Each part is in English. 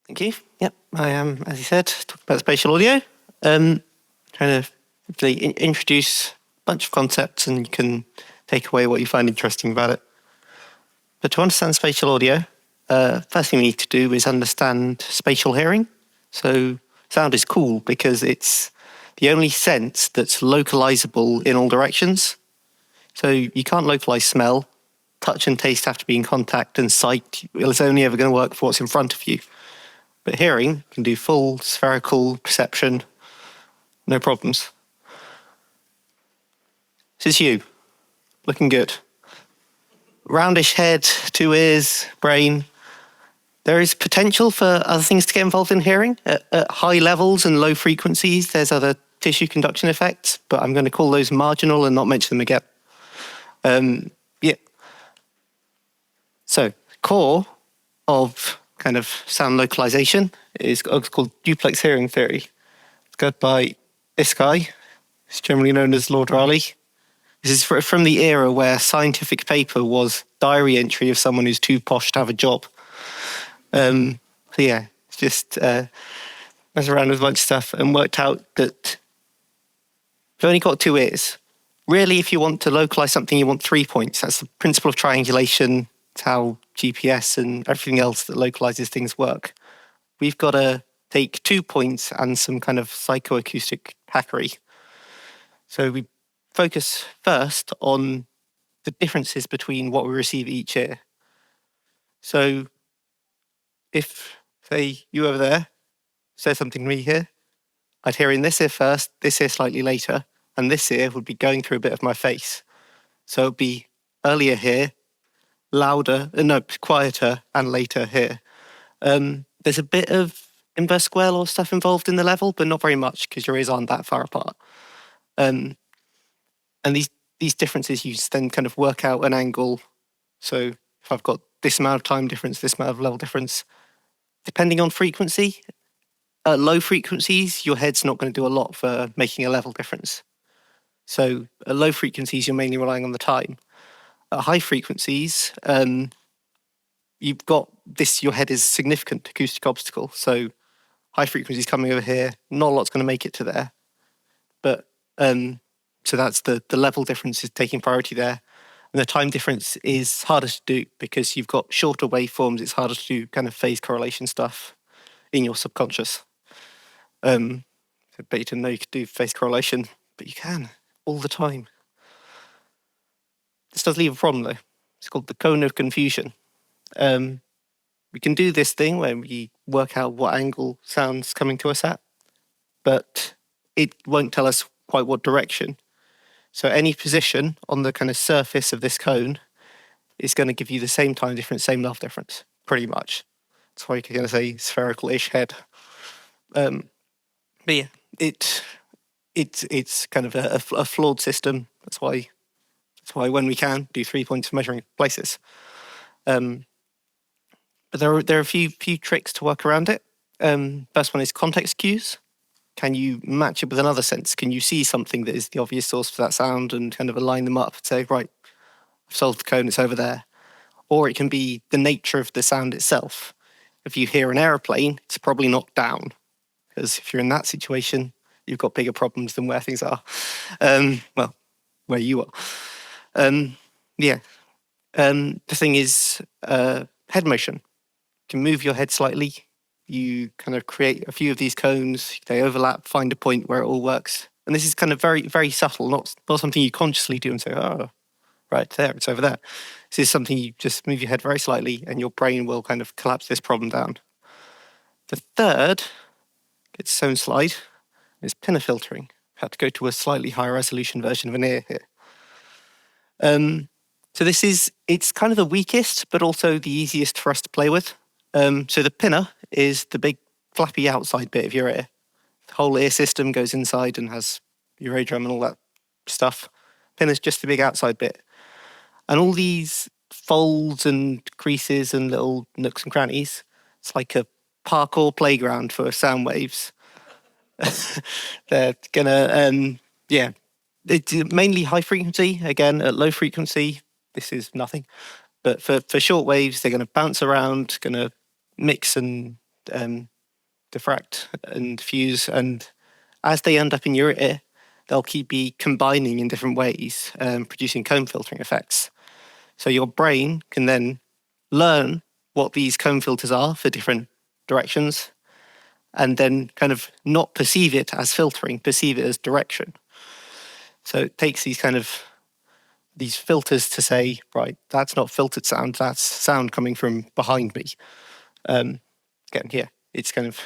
Thank you. Yep, I am, as you said, talking about spatial audio. Trying to really introduce a bunch of concepts, and you can take away what you find interesting about it. But to understand spatial audio, first thing we need to do is understand spatial hearing. So sound is cool because it's the only sense that's localizable in all directions. So you can't localize smell. Touch and taste have to be in contact, and sight is only ever going to work for what's in front of you. But hearing can do full spherical perception, no problems. This is you, looking good. Roundish head, 2 ears, brain. There is potential for other things to get involved in hearing. At high levels and low frequencies, there's other tissue conduction effects, but I'm going to call those marginal and not mention them again. So, core of kind of sound localization is called duplex hearing theory. It's got by this guy. It's generally known as Lord Raleigh. This is from the era where scientific paper was diary entry of someone who's too posh to have a job. So yeah, it's just messed around with a bunch of stuff and worked out that you've only got 2 ears. Really, if you want to localize something, you want 3 points. That's the principle of triangulation. It's how GPS and everything else that localizes things work. We've got to take 2 points and some kind of psychoacoustic hackery. So we focus first on the differences between what we receive each ear. So if, say, you over there says something to me here, I'd hear in this ear first, this ear slightly later, and this ear would be going through a bit of my face. So it'd be earlier here, quieter, and later here. There's a bit of inverse square law stuff involved in the level, but not very much because your ears aren't that far apart. And these differences, you then kind of work out an angle. So if I've got this amount of time difference, this amount of level difference, depending on frequency, at low frequencies, your head's not going to do a lot for making a level difference. So at low frequencies, you're mainly relying on the time. At high frequencies, you've got this, your head is a significant acoustic obstacle. So high frequencies coming over here, not a lot's going to make it to there. But so that's the level difference is taking priority there. And the time difference is harder to do because you've got shorter waveforms. It's harder to do kind of phase correlation stuff in your subconscious. I bet you didn't know you could do phase correlation, but you can all the time. This does leave a problem though. It's called the cone of confusion. We can do this thing where we work out what angle sound's coming to us at, but it won't tell us quite what direction. So any position on the kind of surface of this cone is going to give you the same time difference, same level difference, pretty much. That's why you're going to say spherical-ish head. But yeah, it's kind of a flawed system. That's why when we can do 3 points for measuring places. But there are a few tricks to work around it. First one is context cues. Can you match it with another sense? Can you see something that is the obvious source for that sound and kind of align them up and say, right, I've solved the cone, it's over there. Or it can be the nature of the sound itself. If you hear an aeroplane, it's probably not down. Because if you're in that situation, you've got bigger problems than where things are. Well, where you are. The thing is head motion. You can move your head slightly. You kind of create a few of these cones, they overlap, find a point where it all works. And this is kind of very, very subtle, not something you consciously do and say, oh, right there, it's over there. This is something you just move your head very slightly and your brain will kind of collapse this problem down. The third, its own slide, is Pinna filtering. I had to go to a slightly higher resolution version of an ear here. So it's kind of the weakest, but also the easiest for us to play with. So the Pinna is the big flappy outside bit of your ear. The whole ear system goes inside and has your eardrum and all that stuff. Pinna's just the big outside bit. And all these folds and creases and little nooks and crannies, it's like a parkour playground for sound waves. They're gonna, it's mainly high frequency. Again, at low frequency, this is nothing. But for short waves, they're going to bounce around, going to mix and diffract and diffuse, and as they end up in your ear, they'll be combining in different ways, producing comb filtering effects. So your brain can then learn what these comb filters are for different directions, and then kind of not perceive it as filtering, perceive it as direction. So it takes these filters to say, right, that's not filtered sound, that's sound coming from behind me. Again, here, it's kind of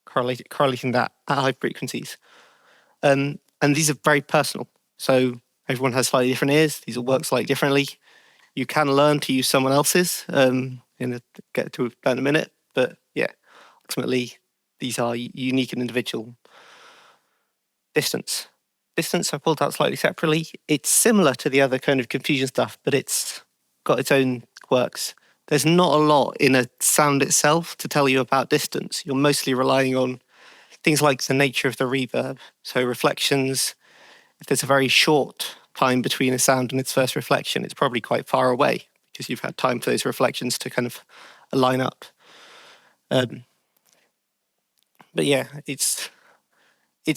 correlating that at high frequencies. And these are very personal. So everyone has slightly different ears. These will work slightly differently. You can learn to use someone else's, get to that in a minute. But yeah, ultimately, these are unique and individual. Distance I pulled out slightly separately. It's similar to the other kind of confusion stuff, but it's got its own quirks. There's not a lot in a sound itself to tell you about distance. You're mostly relying on things like the nature of the reverb. So reflections, if there's a very short time between a sound and its first reflection, it's probably quite far away because you've had time for those reflections to kind of line up. But yeah, it's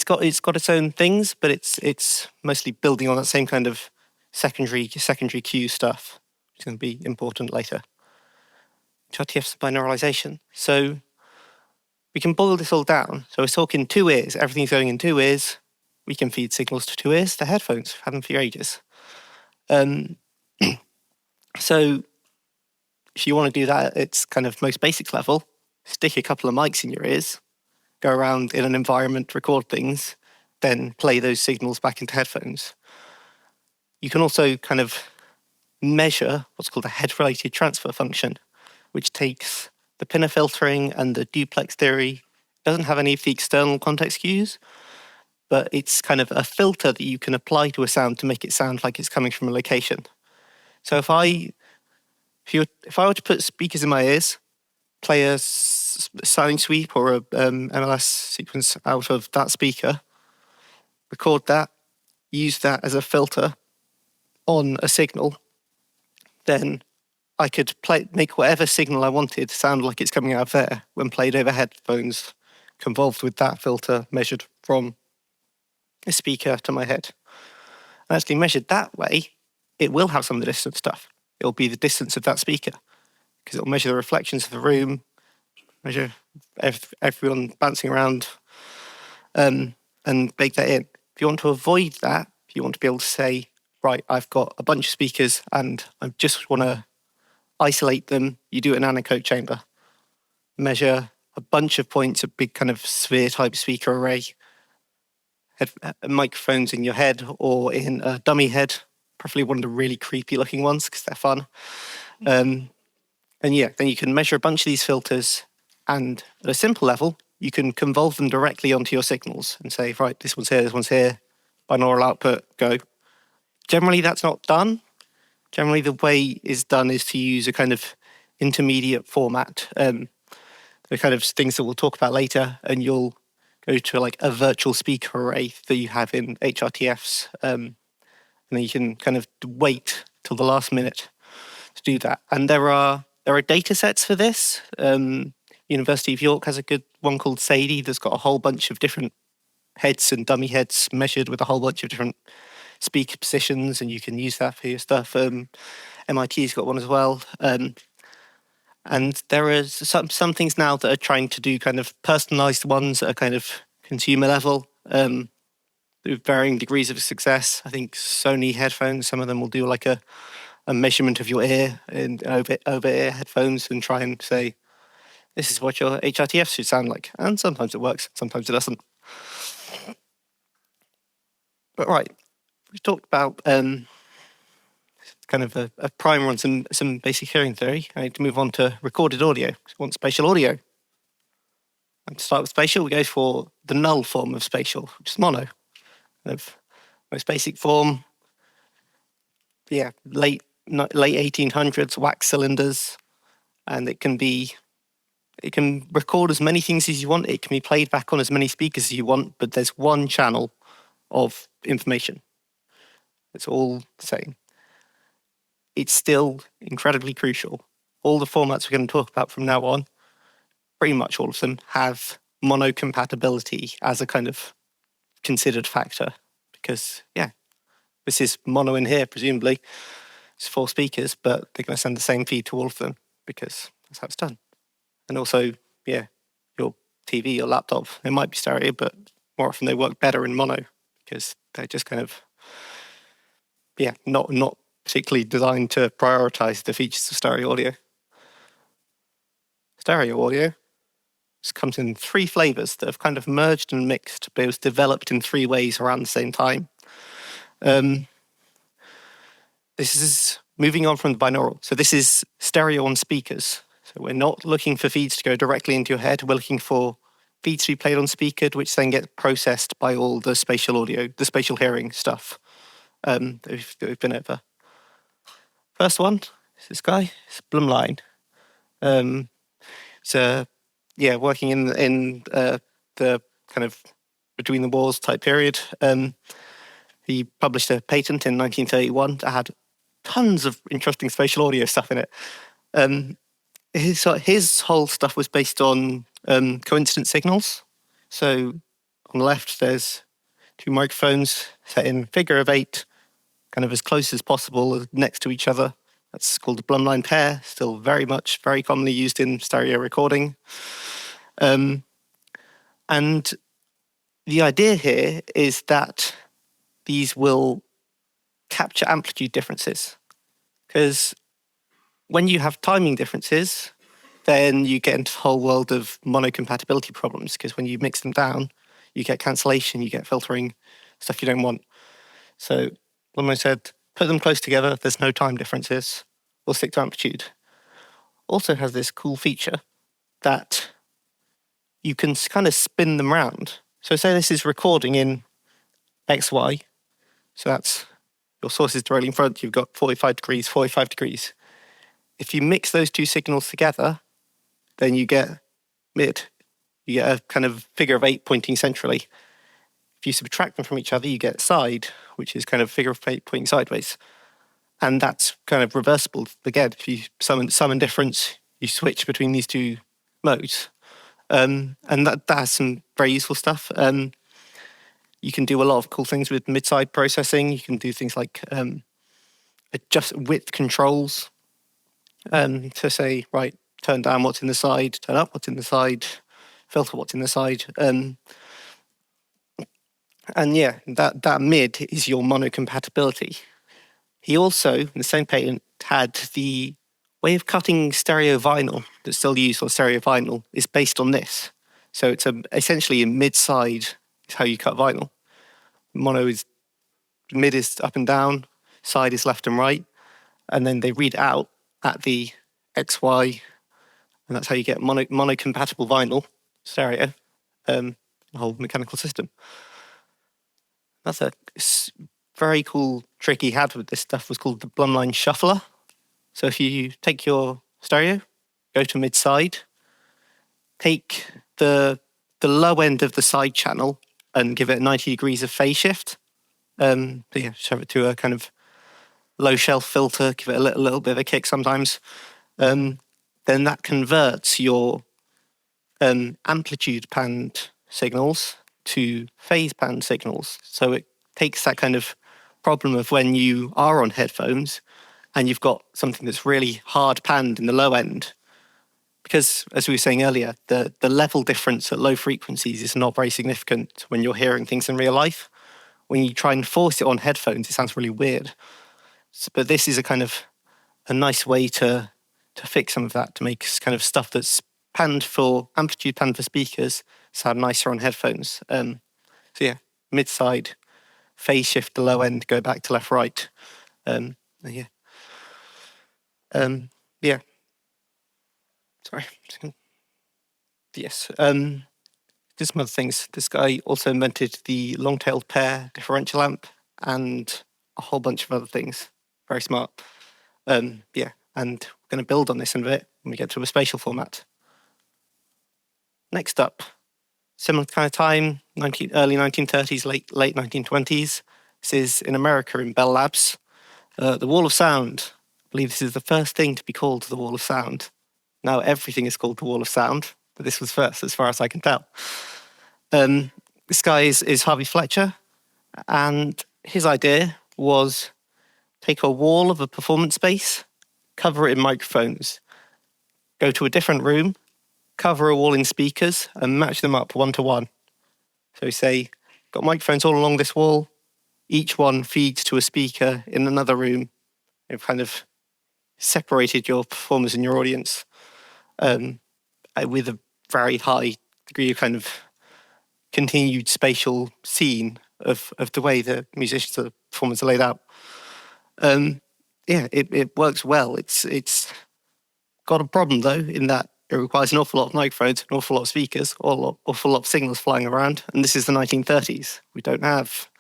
got its own things, but it's mostly building on that same kind of secondary cue stuff, which is going to be important later. HRTF's binauralization. So we can boil this all down. So we're talking 2 ears. Everything's going in 2 ears. We can feed signals to 2 ears. The headphones, we've had them for ages. So if you want to do that at its kind of most basic level, stick a couple of mics in your ears, go around in an environment, record things, then play those signals back into headphones. You can also kind of measure what's called a head-related transfer function, which takes the Pinna filtering and the duplex theory. It doesn't have any of the external context cues, but it's kind of a filter that you can apply to a sound to make it sound like it's coming from a location. So if I were to put speakers in my ears, play a sounding sweep or a MLS sequence out of that speaker, record that, use that as a filter on a signal, then I could make whatever signal I wanted sound like it's coming out of there when played over headphones, convolved with that filter measured from a speaker to my head. And actually measured that way, it will have some of the distance stuff. It'll be the distance of that speaker because it'll measure the reflections of the room, measure everyone bouncing around, and bake that in. If you want to avoid that, if you want to be able to say, right, I've got a bunch of speakers and I just want to isolate them, you do an anechoic chamber. Measure a bunch of points, a big kind of sphere-type speaker array, microphones in your head or in a dummy head, preferably one of the really creepy-looking ones because they're fun. And yeah, then you can measure a bunch of these filters, and at a simple level, you can convolve them directly onto your signals and say, right, this one's here, binaural output, go. Generally, that's not done. Generally, the way it's done is to use a kind of intermediate format, the kind of things that we'll talk about later, and you'll go to like a virtual speaker array that you have in HRTFs, and then you can kind of wait till the last minute to do that. And there are data sets for this. University of York has a good one called Sadie that's got a whole bunch of different heads and dummy heads measured with a whole bunch of different speaker positions, and you can use that for your stuff. MIT's got one as well. And there are some things now that are trying to do kind of personalized ones at a kind of consumer level, with varying degrees of success. I think Sony headphones, some of them will do like a measurement of your ear in over-ear headphones and try and say, this is what your HRTF should sound like. And sometimes it works, sometimes it doesn't. But right, we've talked about kind of a primer on some basic hearing theory. I need to move on to recorded audio. So we want spatial audio. And to start with spatial, we go for the null form of spatial, which is mono. Kind of most basic form. Yeah, late 1800s wax cylinders, and it can record as many things as you want. It can be played back on as many speakers as you want, but there's one channel of information. It's all the same. It's still incredibly crucial. All the formats we're going to talk about from now on pretty much all of them have mono compatibility as a kind of considered factor, because this is mono in here, presumably it's 4 speakers, but they're going to send the same feed to all of them because that's how it's done. And also, your TV, your laptop, it might be stereo, but more often they work better in mono because they're just kind of not particularly designed to prioritize the features of stereo audio. Stereo audio comes in 3 flavors that have kind of merged and mixed, but it was developed in 3 ways around the same time. This is moving on from the binaural. So this is stereo on speakers. So we're not looking for feeds to go directly into your head. We're looking for feeds to be played on speaker, which then get processed by all the spatial audio, the spatial hearing stuff that we've been over. First one is this guy. It's Blumlein. So working in the kind of between the wars type period. He published a patent in 1931 that had tons of interesting spatial audio stuff in it. His whole stuff was based on coincident signals. So on the left, there's 2 microphones set in figure of 8, kind of as close as possible next to each other. That's called the Blumlein pair, still very commonly used in stereo recording. And the idea here is that these will capture amplitude differences. Because when you have timing differences, then you get into the whole world of monocompatibility problems, because when you mix them down, you get cancellation, you get filtering, stuff you don't want. So when I said, put them close together, there's no time differences, we'll stick to amplitude. Also has this cool feature that you can kind of spin them around. So say this is recording in XY, so that's your source is directly in front, you've got 45 degrees, 45 degrees. If you mix those 2 signals together, then you get mid. You get a kind of figure of 8 pointing centrally. If you subtract them from each other, you get side, which is kind of figure of 8 pointing sideways. And that's kind of reversible. Again, if you sum and difference, you switch between these 2 modes. And that has some very useful stuff. You can do a lot of cool things with mid-side processing. You can do things like adjust width controls. To say, right, turn down what's in the side, turn up what's in the side, filter what's in the side. And that mid is your monocompatibility. He also, in the same patent, had the way of cutting stereo vinyl that's still used on stereo vinyl is based on this. So it's essentially a mid-side is how you cut vinyl. Mono is, mid is up and down, side is left and right, and then they read out at the XY, and that's how you get mono-compatible vinyl stereo, the whole mechanical system. That's a very cool trick he had with this stuff was called the Blumlein shuffler. So if you take your stereo, go to mid-side, take the low end of the side channel and give it 90 degrees of phase shift. Shove it to a kind of low shelf filter, give it a little bit of a kick sometimes. Then that converts your amplitude band signals to phase band signals. So it takes that kind of problem of when you are on headphones and you've got something that's really hard panned in the low end. Because, as we were saying earlier, the level difference at low frequencies is not very significant when you're hearing things in real life. When you try and force it on headphones, it sounds really weird. But this is a nice way to fix some of that, to make kind of stuff that's amplitude panned for speakers sound nicer on headphones. Mid-side, phase shift the low end, go back to left, right. Sorry. Yes. Just some other things. This guy also invented the long-tailed pair differential amp and a whole bunch of other things. Very smart. And we're going to build on this in a bit when we get to a spatial format. Next up, similar kind of time, early 1930s, late 1920s. This is in America in Bell Labs. The Wall of Sound. I believe this is the first thing to be called the Wall of Sound. Now everything is called the Wall of Sound. but this was first, as far as I can tell. This guy is Harvey Fletcher, and his idea was take a wall of a performance space, cover it in microphones, go to a different room, cover a wall in speakers, and match them up 1-to-1. So say, got microphones all along this wall, each one feeds to a speaker in another room. You've kind of separated your performers and your audience with a very high degree of kind of continued spatial scene of the way the musicians or the performers are laid out. It works well. It's got a problem though, in that it requires an awful lot of microphones, an awful lot of speakers, an awful lot of signals flying around. And this is the 1930s. We don't have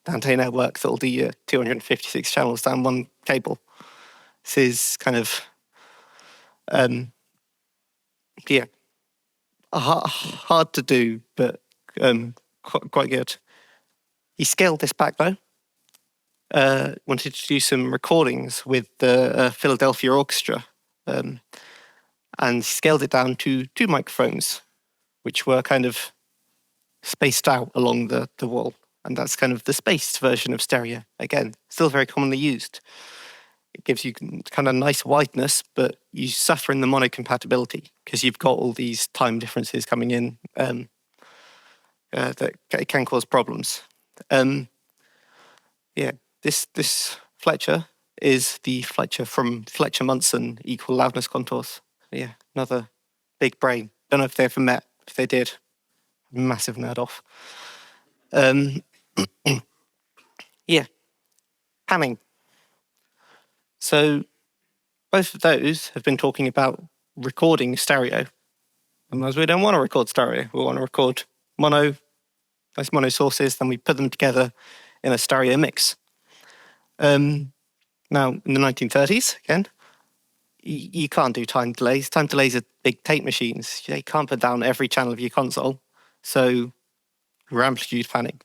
Dante networks that'll do your 256 channels down one cable. This is kind of, hard to do, but quite good. He scaled this back though. Wanted to do some recordings with the Philadelphia Orchestra, and scaled it down to 2 microphones, which were kind of spaced out along the wall. And that's kind of the spaced version of stereo. Again, still very commonly used. It gives you kind of nice wideness, but you suffer in the monocompatibility because you've got all these time differences coming in that can cause problems. This Fletcher is the Fletcher from Fletcher Munson equal loudness contours. Yeah, another big brain. Don't know if they ever met. If they did, massive nerd off. Panning. So both of those have been talking about recording stereo. And as we don't want to record stereo, we want to record nice mono sources, then we put them together in a stereo mix. Now, in the 1930s, again, you can't do time delays. Time delays are big tape machines. You can't put down every channel of your console. So your amplitude panning.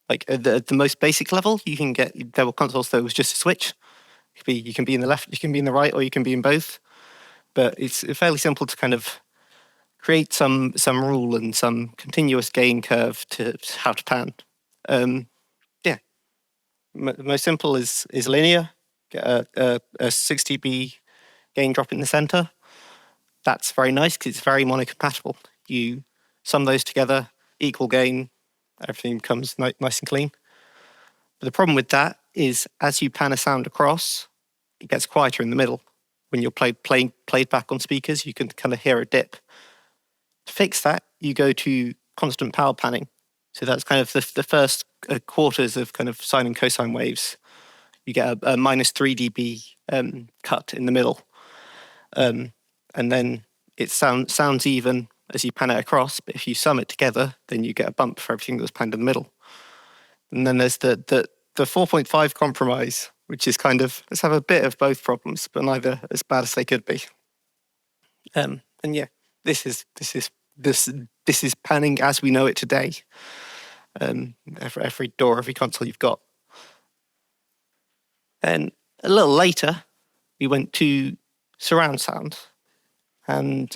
Like at the most basic level, there were consoles that was just a switch. You can be in the left, you can be in the right, or you can be in both. But it's fairly simple to kind of create some rule and some continuous gain curve to how to pan. The most simple is linear. Get a 6 dB gain drop in the center. That's very nice because it's very monocompatible. You sum those together, equal gain, everything comes nice and clean. But the problem with that is as you pan a sound across, it gets quieter in the middle. When you're played back on speakers, you can kind of hear a dip. To fix that, you go to constant power panning. So that's kind of the first quarters of kind of sine and cosine waves. You get a minus 3 dB cut in the middle. And then it sounds even as you pan it across, but if you sum it together, then you get a bump for everything that was panned in the middle. And then there's the 4.5 compromise, which is kind of, let's have a bit of both problems, but neither as bad as they could be. This is panning as we know it today. Every door, every console you've got. And a little later, we went to surround sound. And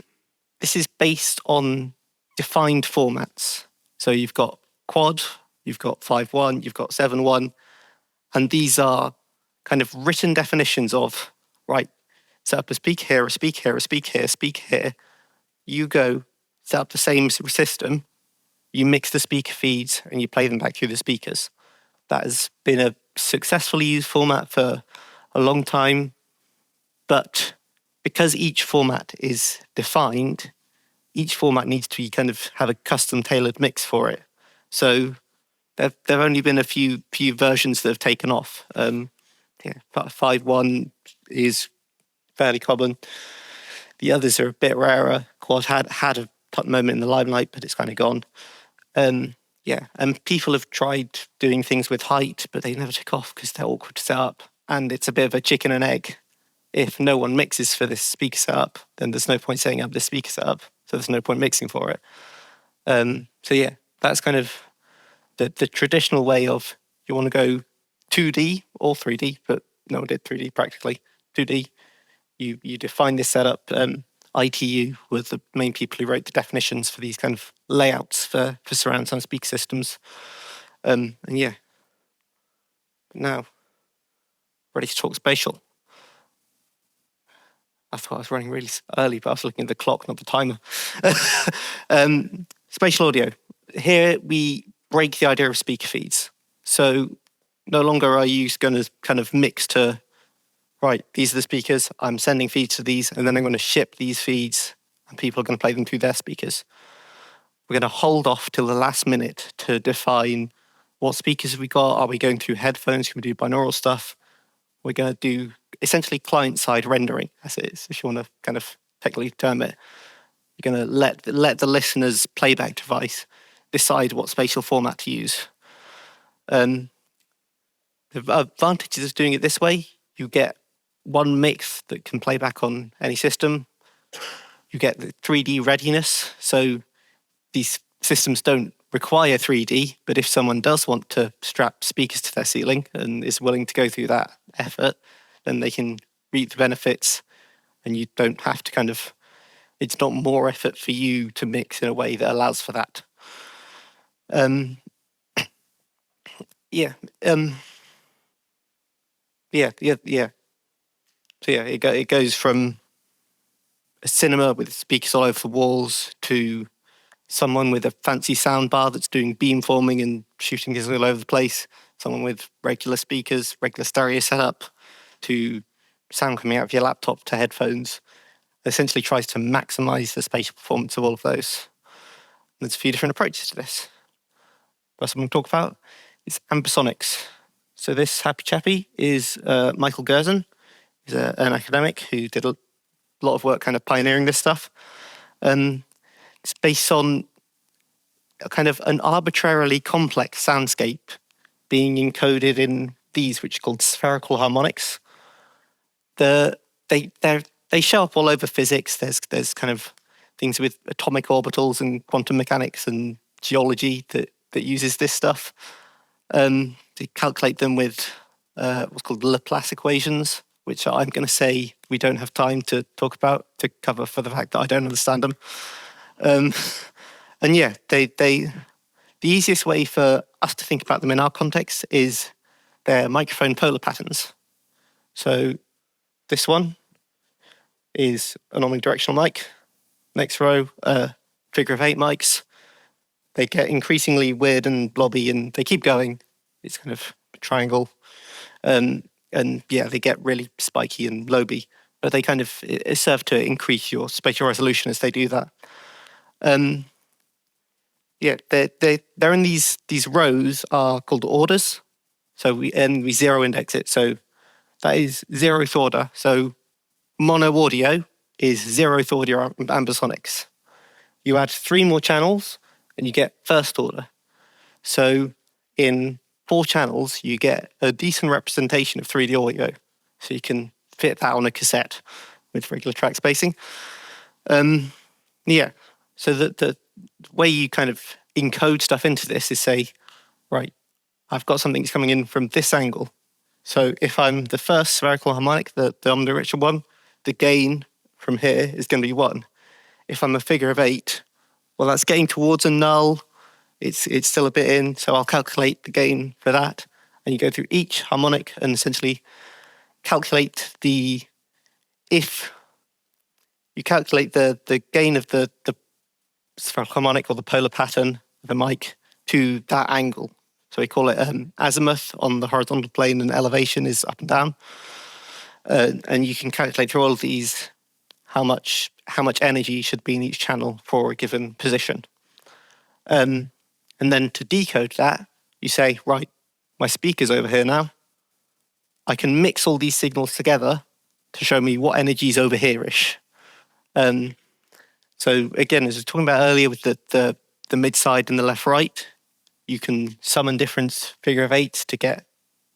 this is based on defined formats. So you've got quad, you've got 5.1, you've got 7.1, and these are kind of written definitions of, right, set up a speak here, a speak here, a speak here, a speak here. You go set up the same system, you mix the speaker feeds, and you play them back through the speakers. That has been a successfully used format for a long time, but because each format is defined, each format needs to kind of have a custom tailored mix for it. So there have only been a few versions that have taken off. 5.1 is fairly common. The others are a bit rarer. Quad had a moment in the limelight, but it's kind of gone. And people have tried doing things with height, but they never took off because they're awkward to set up. And it's a bit of a chicken and egg. If no one mixes for this speaker setup, then there's no point setting up this speaker setup. So there's no point mixing for it. That's kind of the traditional way of, you want to go 2D or 3D, but no one did 3D practically. 2D, you define this setup. ITU were the main people who wrote the definitions for these kind of layouts for surround sound speaker systems. And yeah, now ready to talk spatial. I thought I was running really early, but I was looking at the clock, not the timer. Spatial audio. Here we break the idea of speaker feeds. So no longer are you going to kind of mix to, right, these are the speakers, I'm sending feeds to these, and then I'm going to ship these feeds, and people are going to play them through their speakers. We're going to hold off till the last minute to define what speakers have we got. Are we going through headphones? Can we do binaural stuff? We're going to do essentially client-side rendering, as it is, if you want to kind of technically term it. You're going to let the listener's playback device decide what spatial format to use. The advantages of doing it this way, you get one mix that can play back on any system. You get the 3D readiness, so these systems don't require 3D, but if someone does want to strap speakers to their ceiling and is willing to go through that effort, then they can reap the benefits, and you don't have to kind of, it's not more effort for you to mix in a way that allows for that. Yeah. So yeah, it goes from a cinema with speakers all over the walls to someone with a fancy sound bar that's doing beamforming and shooting this all over the place, someone with regular speakers, regular stereo setup, to sound coming out of your laptop to headphones. It essentially tries to maximize the spatial performance of all of those. And there's a few different approaches to this. First I'm going to talk about is Ambisonics. So this happy chappy is Michael Gerson. He's an academic who did a lot of work kind of pioneering this stuff. It's based on a kind of an arbitrarily complex soundscape being encoded in these, which are called spherical harmonics. They show up all over physics. There's kind of things with atomic orbitals and quantum mechanics and geology that uses this stuff. They calculate them with what's called Laplace equations, which I'm going to say we don't have time to talk about to cover for the fact that I don't understand them. And yeah, the easiest way for us to think about them in our context is their microphone polar patterns. So this one is an omnidirectional mic. Next row, figure of 8 mics. They get increasingly weird and blobby, and they keep going. It's kind of a triangle. And yeah, they get really spiky and loby, but they kind of serve to increase your spatial resolution as they do that. Yeah, they're in these rows are called orders. So we zero index it. So that is 0th order. So mono audio is 0th order ambisonics. You add 3 more channels and you get first order. So in 4 channels, you get a decent representation of 3D audio. So you can fit that on a cassette with regular track spacing. Yeah, so the way you kind of encode stuff into this is say, right, I've got something that's coming in from this angle. So if I'm the first spherical harmonic, the omnidirectional one, the gain from here is going to be 1. If I'm a figure of 8, well, that's getting towards a null. It's still a bit in, so I'll calculate the gain for that. And you go through each harmonic and essentially calculate if you calculate the gain of the spherical harmonic or the polar pattern of the mic to that angle. So we call it azimuth on the horizontal plane, and elevation is up and down. And you can calculate through all of these how much energy should be in each channel for a given position. And then to decode that, you say, right, my speaker's over here now. I can mix all these signals together to show me what energy is over here-ish. So again, as I was talking about earlier with the mid-side and the left-right, you can summon different figure of 8s to get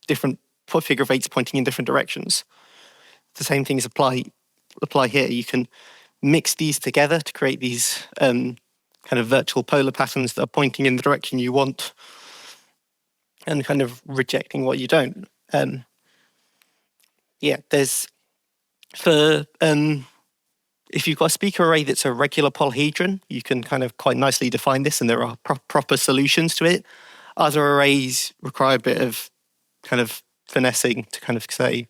different figure of 8s pointing in different directions. The same things apply here. You can mix these together to create these kind of virtual polar patterns that are pointing in the direction you want and kind of rejecting what you don't. Yeah, there's for if you've got a speaker array that's a regular polyhedron, you can kind of quite nicely define this, and there are proper solutions to it. Other arrays require a bit of kind of finessing to kind of say,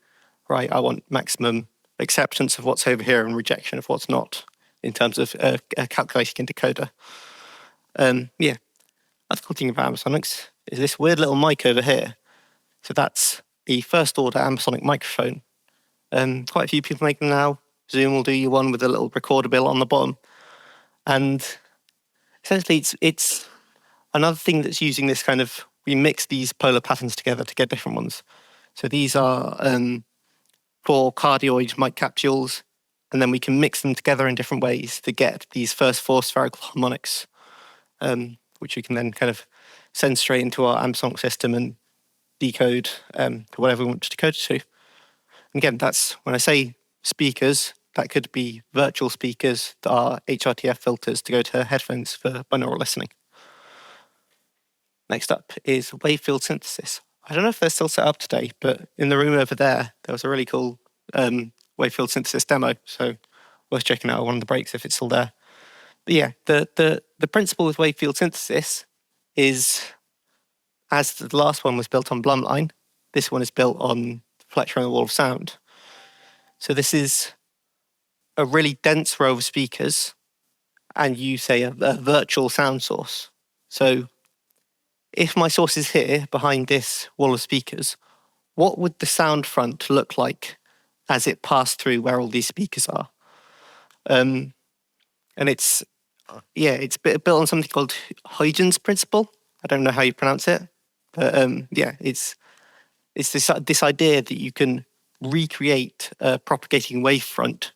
right, I want maximum acceptance of what's over here and rejection of what's not in terms of a calculating decoder. Yeah, that's the cool thing about Ambisonics is this weird little mic over here. So that's a first order Ambisonic microphone. Quite a few people make them now. Zoom will do you one with a little recorder bill on the bottom. And essentially it's another thing that's using this kind of, we mix these polar patterns together to get different ones. So these are 4 cardioid mic capsules, and then we can mix them together in different ways to get these first 4 spherical harmonics, which we can then kind of send straight into our Ambisonic system and decode to whatever we want to decode it to. And again, that's when I say speakers, that could be virtual speakers that are HRTF filters to go to headphones for binaural listening. Next up is wave field synthesis. I don't know if they're still set up today, but in the room over there was a really cool wave field synthesis demo, so worth checking out on one of the breaks if it's still there. But yeah, the principle with wave field synthesis is, as the last one was built on Blumlein, this one is built on Fletcher and the Wall of Sound. So this is a really dense row of speakers, and you say a virtual sound source. So if my source is here behind this wall of speakers, what would the sound front look like as it passed through where all these speakers are? And it's built on something called Huygens principle. I don't know how you pronounce it, but it's this idea that you can recreate a propagating wavefront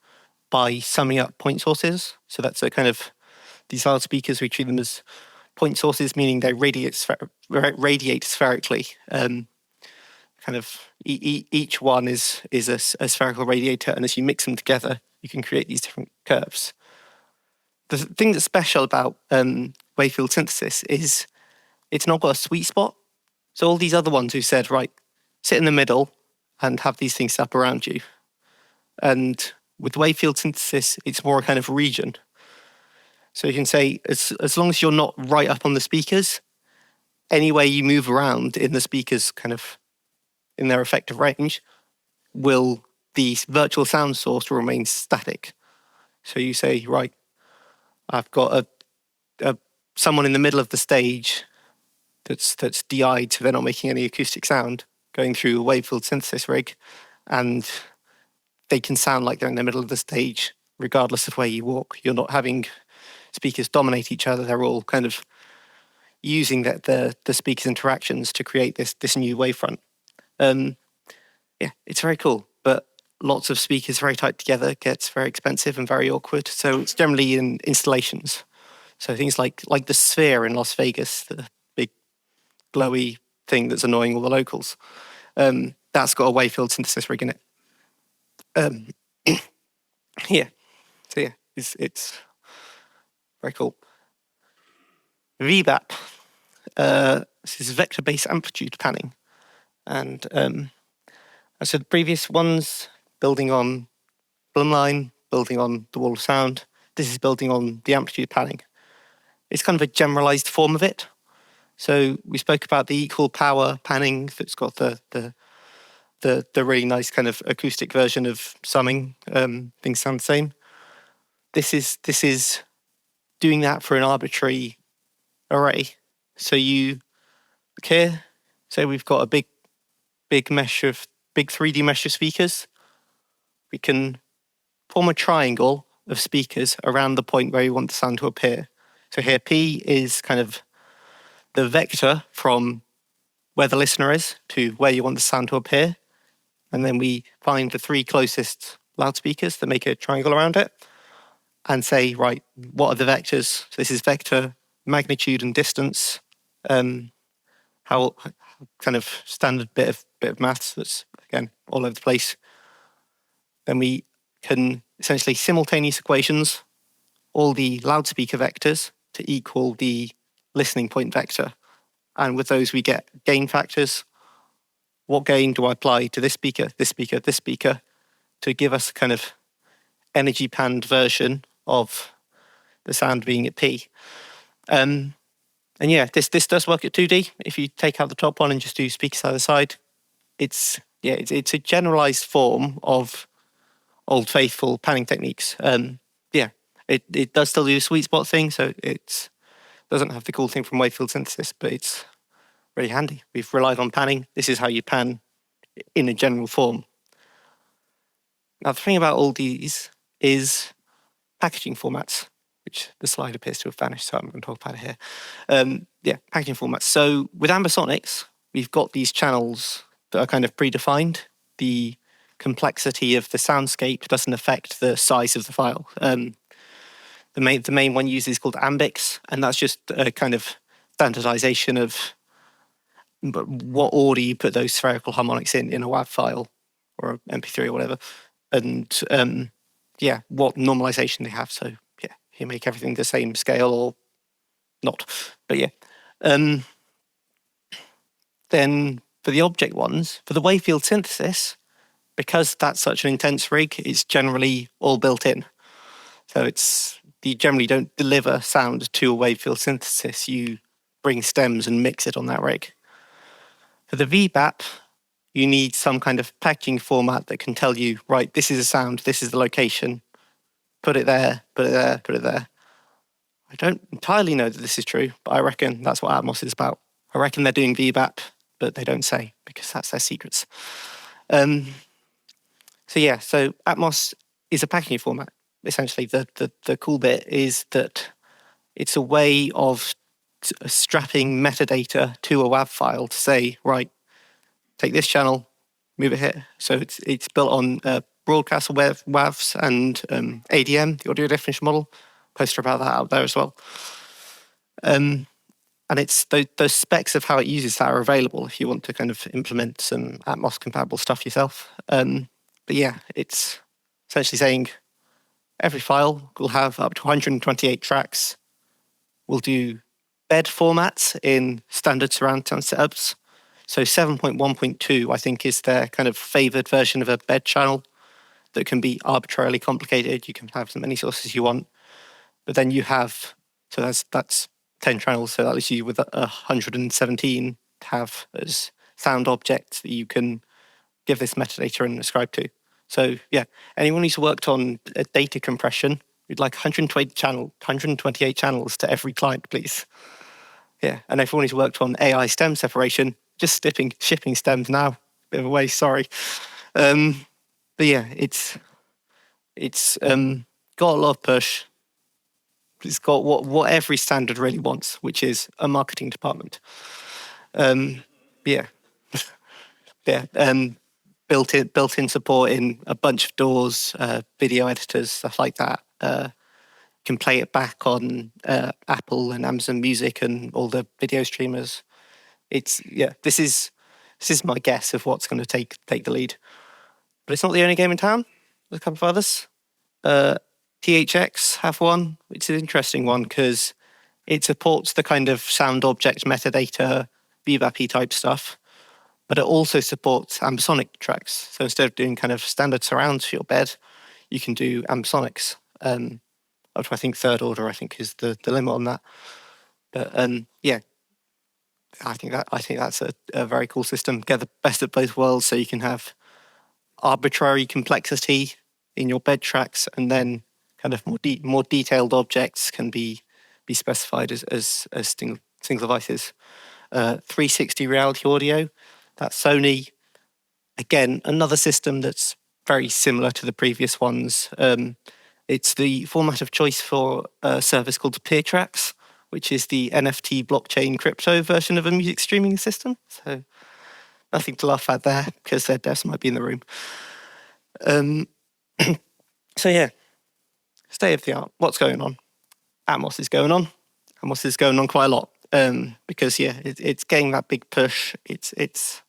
by summing up point sources. So that's a kind of, these loudspeakers, we treat them as point sources, meaning they radiate spherically. Kind of each one is a spherical radiator, and as you mix them together, you can create these different curves. The thing that's special about wave field synthesis is it's not got a sweet spot. So all these other ones who said, right, sit in the middle and have these things up around you. And with wave field synthesis, it's more a kind of region. So you can say, as long as you're not right up on the speakers, any way you move around in the speakers kind of in their effective range, will the virtual sound source remain static. So you say, right, I've got someone in the middle of the stage that's DI'd, so they're not making any acoustic sound, going through a wave field synthesis rig, and they can sound like they're in the middle of the stage, regardless of where you walk. You're not having speakers dominate each other. They're all kind of using the speakers' interactions to create this new wavefront. Yeah, it's very cool, but lots of speakers very tight together gets very expensive and very awkward. So it's generally in installations. So things like the Sphere in Las Vegas, the big glowy thing that's annoying all the locals, that's got a wave field synthesis rig in it. Yeah, so yeah, it's very cool. VBAP, this is vector-based amplitude panning. And as for the previous ones, building on Blumlein, building on the Wall of Sound, this is building on the amplitude panning. It's kind of a generalized form of it. So we spoke about the equal power panning that's got the really nice kind of acoustic version of summing. Things sound the same. This is doing that for an arbitrary array. So you look here, say we've got a big 3D mesh of speakers. We can form a triangle of speakers around the point where we want the sound to appear. So here P is kind of the vector from where the listener is to where you want the sound to appear. And then we find the 3 closest loudspeakers that make a triangle around it and say, right, what are the vectors? So this is vector, magnitude and distance. How kind of standard bit of maths that's, again, all over the place. Then we can essentially simultaneous equations all the loudspeaker vectors to equal the listening point vector. And with those, we get gain factors. What gain do I apply to this speaker, this speaker, this speaker, to give us kind of energy panned version of the sound being at P. And yeah, this does work at 2D. If you take out the top one and just do speaker side to side, it's a generalized form of old faithful panning techniques. Yeah, it does still do the sweet spot thing, so it doesn't have the cool thing from wavefield synthesis, but it's really handy. We've relied on panning. This is how you pan in a general form. Now, the thing about all these is packaging formats, which the slide appears to have vanished, so I'm going to talk about it here. Yeah, packaging formats. So with Ambisonics, we've got these channels that are kind of predefined. The complexity of the soundscape doesn't affect the size of the file. The main one used is called Ambix, and that's just a kind of standardization of what order you put those spherical harmonics in a WAV file or MP3 or whatever, and yeah, what normalization they have. So yeah, you make everything the same scale or not. But yeah, then for the object ones, for the wavefield synthesis, because that's such an intense rig, it's generally all built in. So you generally don't deliver sound to a wavefield synthesis. You bring stems and mix it on that rig. For the VBAP, you need some kind of packaging format that can tell you, right, this is a sound, this is the location, put it there, put it there, put it there. I don't entirely know that this is true, but I reckon that's what Atmos is about. I reckon they're doing VBAP, but they don't say, because that's their secrets. So yeah, so Atmos is a packaging format. Essentially, the cool bit is that it's a way of strapping metadata to a WAV file to say, right, take this channel, move it here. So it's built on broadcast WAVs and ADM, the audio definition model. Poster about that out there as well. And it's those specs of how it uses that are available if you want to kind of implement some Atmos compatible stuff yourself. But yeah, it's essentially saying every file will have up to 128 tracks. We'll do bed formats in standard surround sound setups. So 7.1.2, I think, is their kind of favored version of a bed channel that can be arbitrarily complicated. You can have as many sources you want. But then you have, so that's 10 channels, so that leaves you with 117 to have as sound objects that you can give this metadata and ascribe to. So yeah, anyone who's worked on data compression, we'd like 128 channels to every client, please. Yeah, and everyone who's worked on AI stem separation, just shipping stems now. Bit of a waste, sorry. But yeah, it's got a lot of push. It's got what every standard really wants, which is a marketing department. Yeah, yeah. Built-in support in a bunch of DAWs, video editors, stuff like that. Can play it back on Apple and Amazon Music and all the video streamers. This is my guess of what's going to take the lead. But it's not the only game in town. There's a couple of others. THX have one, which is an interesting one because it supports the kind of sound object metadata, VBAP type stuff, but it also supports ambisonic tracks. So instead of doing kind of standard surrounds for your bed, you can do ambisonics. Up to I think third order, I think is the limit on that. But yeah, I think that's a very cool system. Get the best of both worlds, so you can have arbitrary complexity in your bed tracks, and then kind of more detailed objects can be specified as single devices. 360 reality audio, that's Sony. Again, another system that's very similar to the previous ones. It's the format of choice for a service called PeerTracks, which is the NFT blockchain crypto version of a music streaming system. So nothing to laugh at there because their devs might be in the room. So yeah, state of the art. What's going on? Atmos is going on. Atmos is going on quite a lot because yeah, it's getting that big push. It's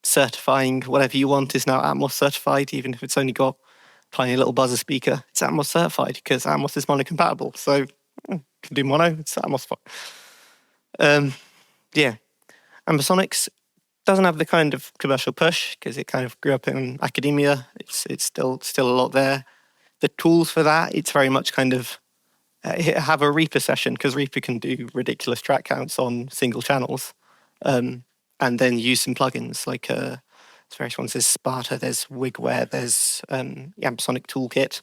certifying whatever you want is now Atmos certified, even if it's only got tiny little buzzer speaker. It's Atmos certified because Atmos is mono compatible. So can do mono. It's Atmos fine. Yeah, Ambisonics doesn't have the kind of commercial push because it kind of grew up in academia. It's still a lot there. the tools for that, it's very much kind of have a Reaper session, because Reaper can do ridiculous track counts on single channels, and then use some plugins like there's various ones. There's Sparta, there's Wigware, there's the Ambisonic toolkit.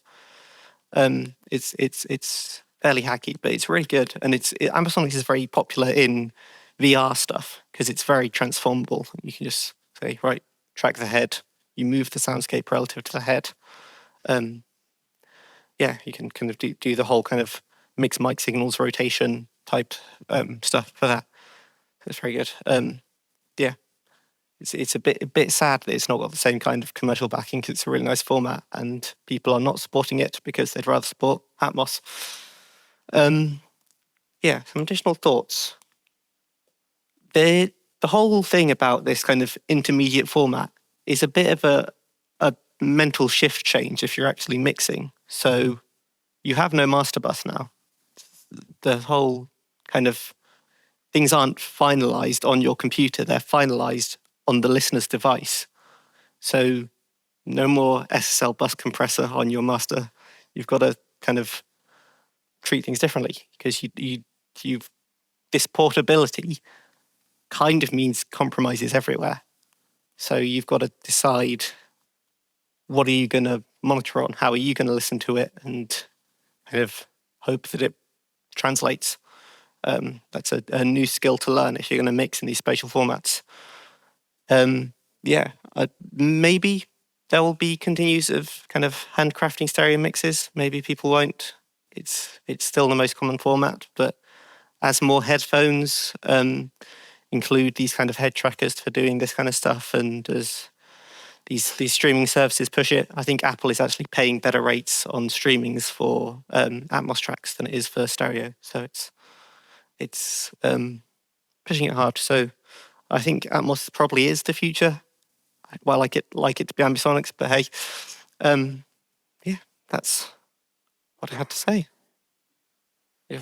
It's fairly hacky, but it's really good, and Ambisonics is very popular in VR stuff because it's very transformable. You can just say, right, track the head, you move the soundscape relative to the head. Yeah, you can kind of do the whole kind of mixed mic signals rotation type stuff for that. It's very good. Yeah, it's a bit sad that it's not got the same kind of commercial backing, because it's a really nice format and people are not supporting it because they'd rather support Atmos. Yeah, some additional thoughts. The whole thing about this kind of intermediate format is a bit of a mental shift change if you're actually mixing. So you have no master bus now. The whole kind of things aren't finalized on your computer, they're finalized on the listener's device. So no more SSL bus compressor on your master. You've got to kind of treat things differently, because you've this portability kind of means compromises everywhere. So you've got to decide, what are you going to monitor on? How are you going to listen to it? And kind of hope that it translates. That's a new skill to learn if you're going to mix in these spatial formats. Yeah, maybe there will be continues of kind of handcrafting stereo mixes. Maybe people won't. It's still the most common format, but as more headphones include these kind of head trackers for doing this kind of stuff, and as these streaming services push it, I think Apple is actually paying better rates on streamings for Atmos tracks than it is for stereo. So it's pushing it hard. So I think Atmos probably is the future. Well, I like it to be Ambisonics, but hey, yeah, that's what I had to say. Yeah.